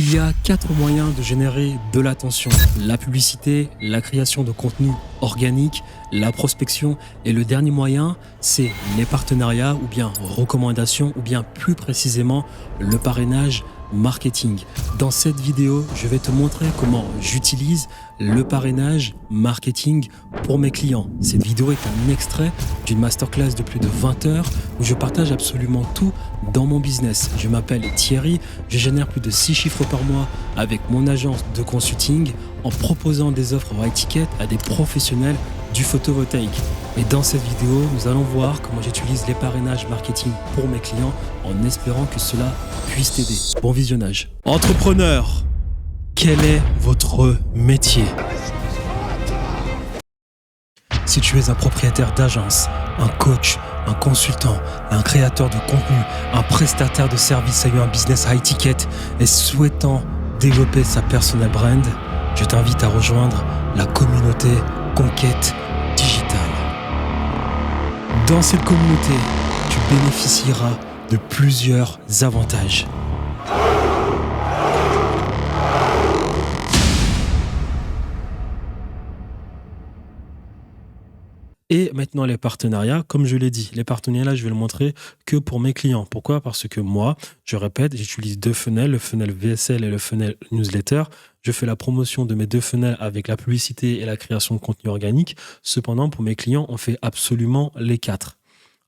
Il y a 4 moyens de générer de l'attention. La publicité, la création de contenu organique, la prospection et le dernier moyen, c'est les partenariats ou bien recommandations ou bien plus précisément le parrainage marketing. Dans cette vidéo, je vais te montrer comment j'utilise le parrainage marketing pour mes clients. Cette vidéo est un extrait d'une masterclass de plus de 20 heures où je partage absolument tout dans mon business. Je m'appelle Thierry, je génère plus de 6 chiffres par mois avec mon agence de consulting en proposant des offres high ticket à des professionnels du photovoltaïque. Et dans cette vidéo, nous allons voir comment j'utilise les parrainages marketing pour mes clients en espérant que cela puisse t'aider. Bon visionnage. Entrepreneur, quel est votre métier? Si tu es un propriétaire d'agence, un coach, un consultant, un créateur de contenu, un prestataire de services ayant un business high ticket et souhaitant développer sa personal brand, je t'invite à rejoindre la communauté Conquête Digitale. Dans cette communauté, tu bénéficieras de plusieurs avantages. Et maintenant, les partenariats, comme je l'ai dit, les partenariats, je vais le montrer que pour mes clients. Pourquoi? Parce que moi, je répète, j'utilise 2 funnels, le funnel VSL et le funnel newsletter. Je fais la promotion de mes 2 funnels avec la publicité et la création de contenu organique. Cependant, pour mes clients, on fait absolument les 4.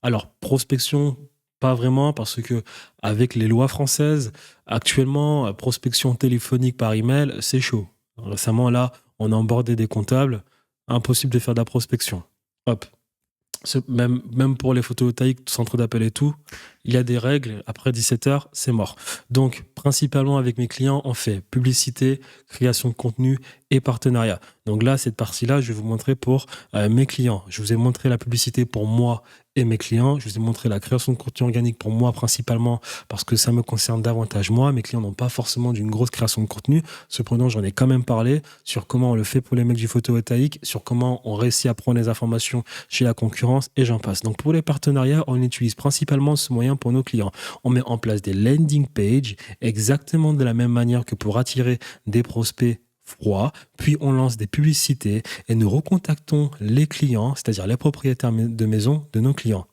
Alors, prospection, pas vraiment, parce que avec les lois françaises, actuellement, prospection téléphonique par email, c'est chaud. Récemment, là, on a embordé des comptables, impossible de faire de la prospection. Hop. Même pour les photovoltaïques, centre d'appel et tout, il y a des règles. Après 17h, c'est mort. Donc, principalement avec mes clients, on fait publicité, création de contenu et partenariat. Donc là, cette partie-là, je vais vous montrer pour mes clients. Je vous ai montré la publicité pour moi et mes clients. Je vous ai montré la création de contenu organique pour moi principalement parce que ça me concerne davantage moi. Mes clients n'ont pas forcément d'une grosse création de contenu. Cependant, j'en ai quand même parlé sur comment on le fait pour les mecs du photovoltaïque, sur comment on réussit à prendre les informations chez la concurrence et j'en passe. Donc pour les partenariats, on utilise principalement ce moyen pour nos clients. On met en place des landing pages exactement de la même manière que pour attirer des prospects froid, puis on lance des publicités et nous recontactons les clients, c'est-à-dire les propriétaires de maison de nos clients.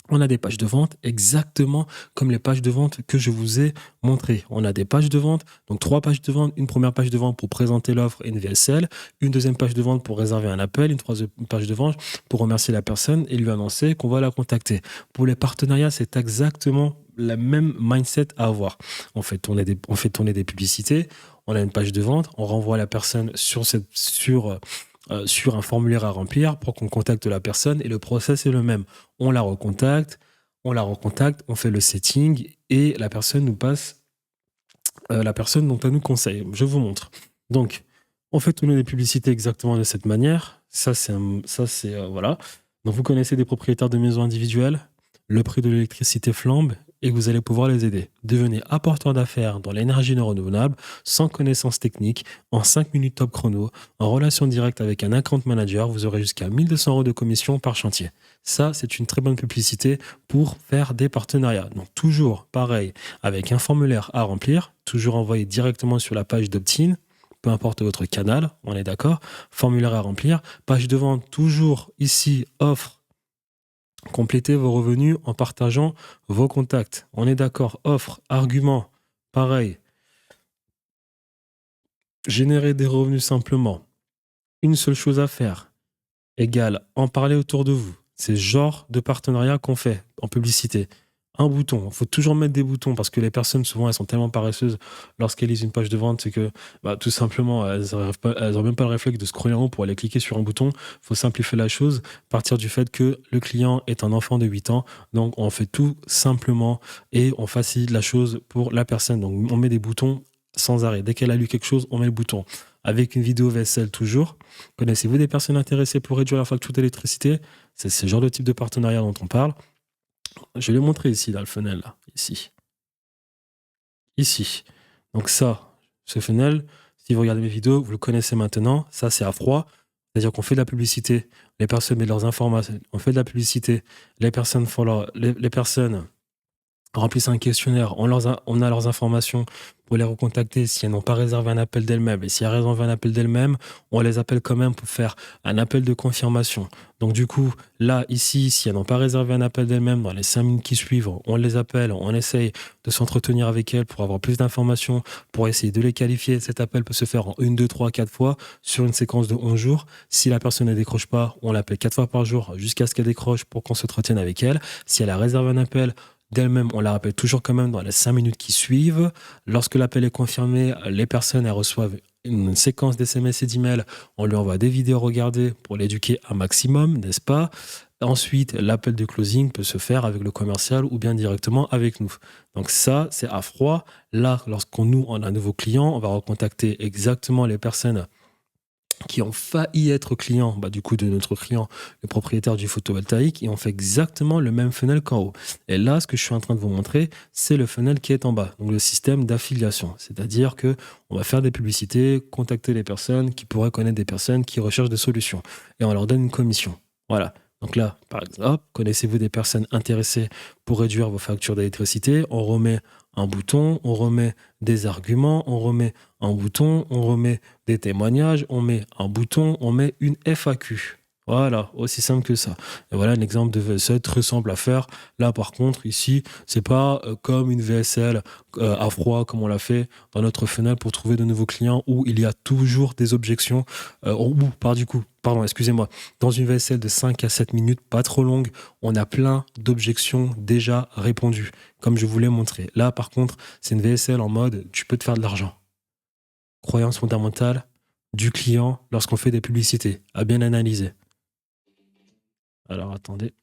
On a des pages de vente exactement comme les pages de vente que je vous ai montrées. On a des pages de vente, donc 3 pages de vente, une première page de vente pour présenter l'offre et une VSL, une deuxième page de vente pour réserver un appel, une troisième page de vente pour remercier la personne et lui annoncer qu'on va la contacter. Pour les partenariats, c'est exactement la même mindset à avoir. On fait tourner des publicités, on a une page de vente, on renvoie la personne sur un formulaire à remplir pour qu'on contacte la personne et le process est le même. On la recontacte, on fait le setting et la personne nous passe la personne dont elle nous conseille. Je vous montre. Donc, on fait tourner des publicités exactement de cette manière. Voilà. Donc, vous connaissez des propriétaires de maisons individuelles, le prix de l'électricité flambe et vous allez pouvoir les aider. Devenez apporteur d'affaires dans l'énergie non renouvelable, sans connaissances techniques, en 5 minutes top chrono, en relation directe avec un account manager, vous aurez jusqu'à 1 200 € de commission par chantier. Ça, c'est une très bonne publicité pour faire des partenariats. Donc toujours pareil, avec un formulaire à remplir, toujours envoyé directement sur la page d'opt-in, peu importe votre canal, on est d'accord, formulaire à remplir, page de vente, toujours ici, offre. Complétez vos revenus en partageant vos contacts. On est d'accord. Offre, argument, pareil. Générer des revenus simplement. Une seule chose à faire. Égale en parler autour de vous. C'est ce genre de partenariat qu'on fait en publicité. Un bouton. Il faut toujours mettre des boutons parce que les personnes, souvent, elles sont tellement paresseuses lorsqu'elles lisent une page de vente, c'est que tout simplement, elles n'ont même pas le réflexe de scroller en haut pour aller cliquer sur un bouton. Il faut simplifier la chose, partir du fait que le client est un enfant de 8 ans. Donc, on fait tout simplement et on facilite la chose pour la personne. Donc, on met des boutons sans arrêt. Dès qu'elle a lu quelque chose, on met le bouton. Avec une vidéo VSL toujours. Connaissez-vous des personnes intéressées pour réduire la facture d'électricité? C'est ce genre de type de partenariat dont on parle. Je l'ai montré ici, dans le funnel, là. Ici. Donc ça, ce funnel, si vous regardez mes vidéos, vous le connaissez maintenant. Ça, c'est à froid. C'est-à-dire qu'on fait de la publicité. Les personnes mettent leurs informations. On fait de la publicité. Les personnes remplissent un questionnaire, on a leurs informations pour les recontacter si elles n'ont pas réservé un appel d'elles-mêmes. Et si elles réservent un appel d'elles-mêmes, on les appelle quand même pour faire un appel de confirmation. Donc du coup, là, ici, si elles n'ont pas réservé un appel d'elles-mêmes dans les 5 minutes qui suivent, on les appelle, on essaye de s'entretenir avec elles pour avoir plus d'informations, pour essayer de les qualifier. Cet appel peut se faire en 1, 2, 3, 4 fois sur une séquence de 11 jours. Si la personne ne décroche pas, on l'appelle 4 fois par jour jusqu'à ce qu'elle décroche pour qu'on s'entretienne avec elle. Si elle a réservé un appel, d'elle-même, on la rappelle toujours quand même dans les 5 minutes qui suivent. Lorsque l'appel est confirmé, les personnes elles reçoivent une séquence d'SMS et d'emails. On lui envoie des vidéos à regarder pour l'éduquer un maximum, n'est-ce pas? Ensuite, l'appel de closing peut se faire avec le commercial ou bien directement avec nous. Donc ça, c'est à froid. Là, on a un nouveau client, on va recontacter exactement les personnes qui ont failli être clients, du coup de notre client, le propriétaire du photovoltaïque, et on fait exactement le même funnel qu'en haut. Et là, ce que je suis en train de vous montrer, c'est le funnel qui est en bas, donc le système d'affiliation. C'est-à-dire que on va faire des publicités, contacter les personnes qui pourraient connaître des personnes qui recherchent des solutions, et on leur donne une commission. Voilà. Donc là, par exemple, connaissez-vous des personnes intéressées pour réduire vos factures d'électricité? On remet un bouton, on remet des arguments, on remet un bouton, on remet des témoignages, on met un bouton, on met une FAQ. Voilà, aussi simple que ça. Et voilà un exemple de VSL très simple à faire. Là, par contre, ici, c'est pas comme une VSL à froid, comme on l'a fait dans notre fenêtre pour trouver de nouveaux clients où il y a toujours des objections. Excusez-moi. Dans une VSL de 5 à 7 minutes, pas trop longue, on a plein d'objections déjà répondues, comme je vous l'ai montré. Là, par contre, c'est une VSL en mode, tu peux te faire de l'argent. Croyance fondamentale du client lorsqu'on fait des publicités, à bien analyser. Alors, attendez.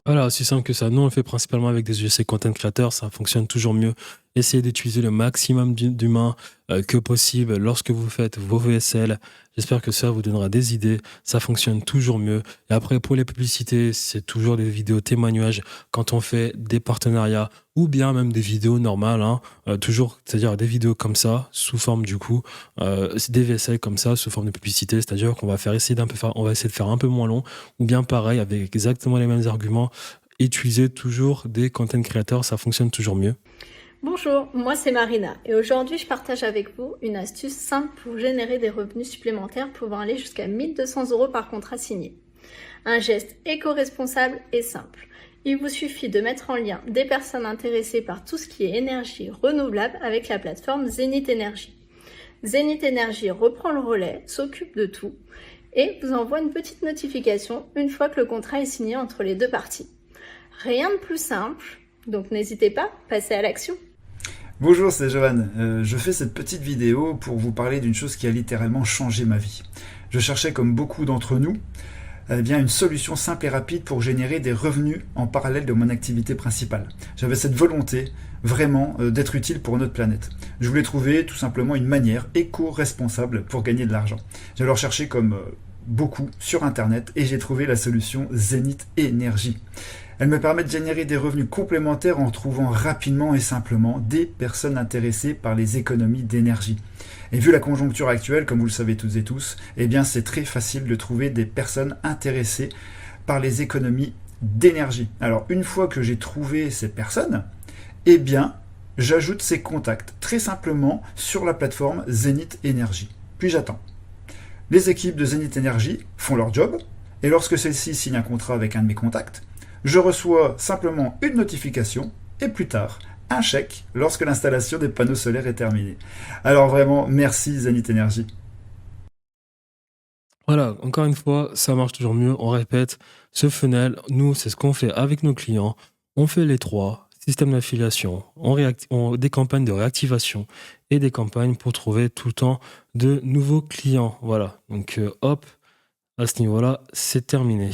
Voilà, aussi simple que ça. Nous, on le fait principalement avec des UGC Content Creators. Ça fonctionne toujours mieux. Essayez d'utiliser le maximum d'humains que possible lorsque vous faites vos VSL. J'espère que ça vous donnera des idées. Ça fonctionne toujours mieux. Et après, pour les publicités, c'est toujours des vidéos témoignages quand on fait des partenariats ou bien même des vidéos normales. Toujours, c'est-à-dire des vidéos comme ça, sous forme du coup, des VSL comme ça, sous forme de publicité. C'est-à-dire qu'on va on va essayer de faire un peu moins long ou bien pareil, avec exactement les mêmes arguments. Utiliser toujours des content creators, ça fonctionne toujours mieux. Bonjour, moi c'est Marina et aujourd'hui je partage avec vous une astuce simple pour générer des revenus supplémentaires pouvant aller jusqu'à 1 200 € par contrat signé. Un geste éco-responsable et simple. Il vous suffit de mettre en lien des personnes intéressées par tout ce qui est énergie renouvelable avec la plateforme Zenith Energy. Zenith Energy reprend le relais, s'occupe de tout et vous envoie une petite notification une fois que le contrat est signé entre les deux parties. Rien de plus simple, donc n'hésitez pas, passez à l'action. Bonjour, c'est Johan. Je fais cette petite vidéo pour vous parler d'une chose qui a littéralement changé ma vie. Je cherchais, comme beaucoup d'entre nous, une solution simple et rapide pour générer des revenus en parallèle de mon activité principale. J'avais cette volonté, vraiment, d'être utile pour notre planète. Je voulais trouver tout simplement une manière éco-responsable pour gagner de l'argent. J'ai alors cherché comme beaucoup sur Internet et j'ai trouvé la solution Zenith Energy. Elle me permet de générer des revenus complémentaires en trouvant rapidement et simplement des personnes intéressées par les économies d'énergie. Et vu la conjoncture actuelle, comme vous le savez toutes et tous, eh bien c'est très facile de trouver des personnes intéressées par les économies d'énergie. Alors une fois que j'ai trouvé ces personnes, eh bien j'ajoute ces contacts très simplement sur la plateforme Zenith Energy. Puis j'attends. Les équipes de Zenith Energy font leur job et lorsque celle-ci signe un contrat avec un de mes contacts, je reçois simplement une notification et plus tard un chèque lorsque l'installation des panneaux solaires est terminée. Alors vraiment, merci Zenith Energy. Voilà, encore une fois, ça marche toujours mieux. On répète, ce funnel, nous, c'est ce qu'on fait avec nos clients. On fait les trois, système d'affiliation, des campagnes de réactivation et des campagnes pour trouver tout le temps de nouveaux clients. Voilà, donc hop, à ce niveau-là, c'est terminé.